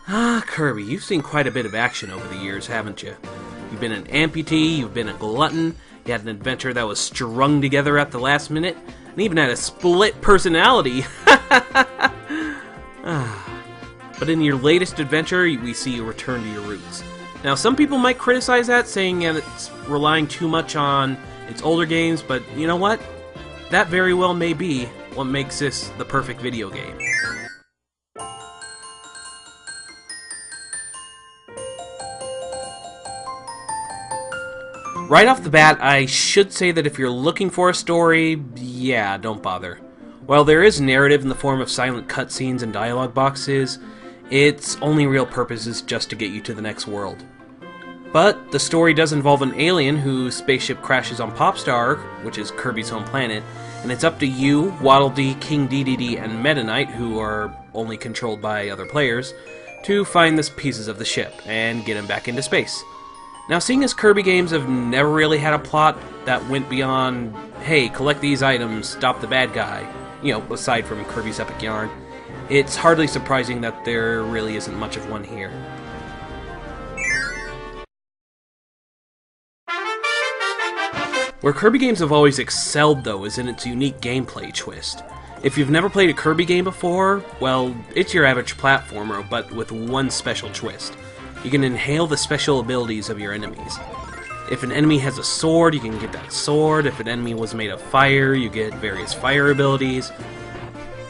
Ah, Kirby, you've seen quite a bit of action over the years, haven't you? You've been an amputee, you've been a glutton, you had an adventure that was strung together at the last minute, and even had a split personality. But in your latest adventure, we see you return to your roots. Now, some people might criticize that, saying that it's relying too much on its older games, but you know what? That very well may be what makes this the perfect video game. Right off the bat, I should say that if you're looking for a story, yeah, don't bother. While there is narrative in the form of silent cutscenes and dialogue boxes, its only real purpose is just to get you to the next world. But the story does involve an alien whose spaceship crashes on Popstar, which is Kirby's home planet, and it's up to you, Waddle Dee, King Dedede, and Meta Knight, who are only controlled by other players, to find the pieces of the ship and get them back into space. Now, seeing as Kirby games have never really had a plot that went beyond, hey, collect these items, stop the bad guy, you know, aside from Kirby's Epic Yarn, it's hardly surprising that there really isn't much of one here. Where Kirby games have always excelled, though, is in its unique gameplay twist. If you've never played a Kirby game before, well, it's your average platformer, but with one special twist. You can inhale the special abilities of your enemies. If an enemy has a sword, you can get that sword. If an enemy was made of fire, you get various fire abilities.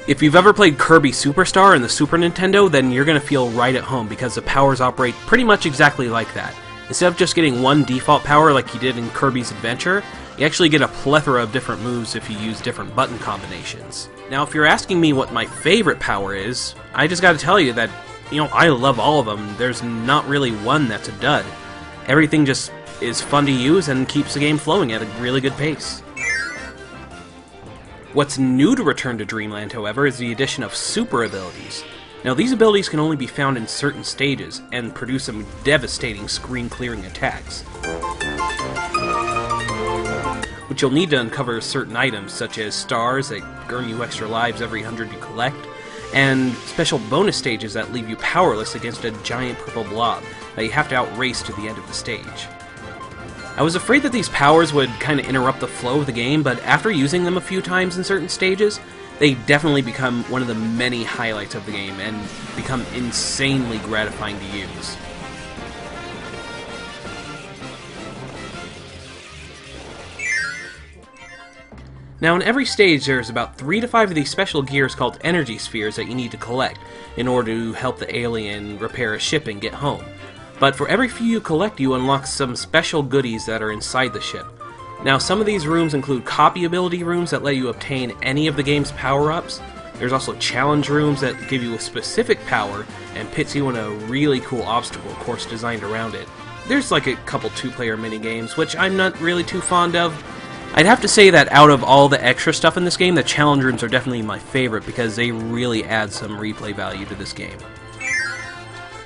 If you've ever played Kirby Superstar in the Super Nintendo, then you're going to feel right at home because the powers operate pretty much exactly like that. Instead of just getting one default power like you did in Kirby's Adventure, you actually get a plethora of different moves if you use different button combinations. Now, if you're asking me what my favorite power is, I just gotta tell you that, you know, I love all of them. There's not really one that's a dud. Everything just is fun to use and keeps the game flowing at a really good pace. What's new to Return to Dreamland, however, is the addition of super abilities. Now, these abilities can only be found in certain stages, and produce some devastating screen-clearing attacks, which you'll need to uncover certain items, such as stars that earn you extra lives every 100 you collect, and special bonus stages that leave you powerless against a giant purple blob that you have to outrace to the end of the stage. I was afraid that these powers would kind of interrupt the flow of the game, but after using them a few times in certain stages, they definitely become one of the many highlights of the game and become insanely gratifying to use. Now, in every stage, there's about 3 to 5 of these special gears called energy spheres that you need to collect in order to help the alien repair a ship and get home. But for every few you collect, you unlock some special goodies that are inside the ship. Now, some of these rooms include copy ability rooms that let you obtain any of the game's power-ups. There's also challenge rooms that give you a specific power and pits you in a really cool obstacle course designed around it. There's like a couple 2-player minigames, which I'm not really too fond of. I'd have to say that out of all the extra stuff in this game, the challenge rooms are definitely my favorite because they really add some replay value to this game.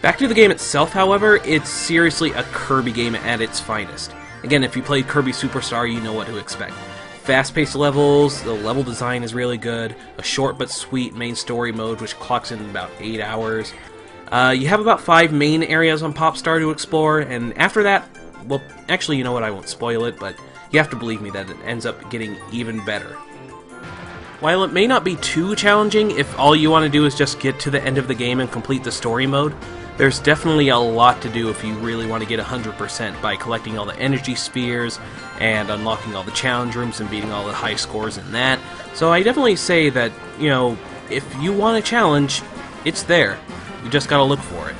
Back to the game itself, however, it's seriously a Kirby game at its finest. Again, if you played Kirby Superstar, you know what to expect. Fast-paced levels, the level design is really good, a short but sweet main story mode which clocks in about 8 hours. You have about 5 main areas on Popstar to explore, and after that, well, actually, you know what, I won't spoil it, but you have to believe me that it ends up getting even better. While it may not be too challenging if all you want to do is just get to the end of the game and complete the story mode, there's definitely a lot to do if you really want to get 100% by collecting all the energy spheres and unlocking all the challenge rooms and beating all the high scores in that. So I definitely say that, you know, if you want a challenge, it's there. You just gotta look for it.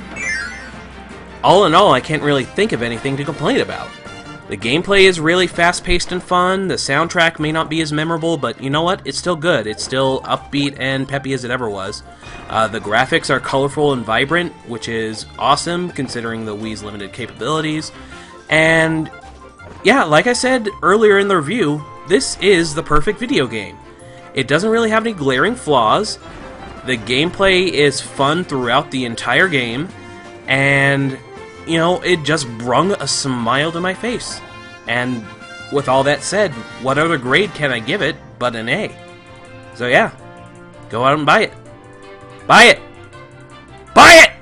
All in all, I can't really think of anything to complain about. The gameplay is really fast-paced and fun, the soundtrack may not be as memorable, but you know what? It's still good. It's still upbeat and peppy as it ever was. The graphics are colorful and vibrant, which is awesome considering the Wii's limited capabilities. And yeah, like I said earlier in the review, this is the perfect video game. It doesn't really have any glaring flaws. The gameplay is fun throughout the entire game, and you know, it just brung a smile to my face. And with all that said, what other grade can I give it but an A? So yeah, go out and buy it. Buy it! Buy it!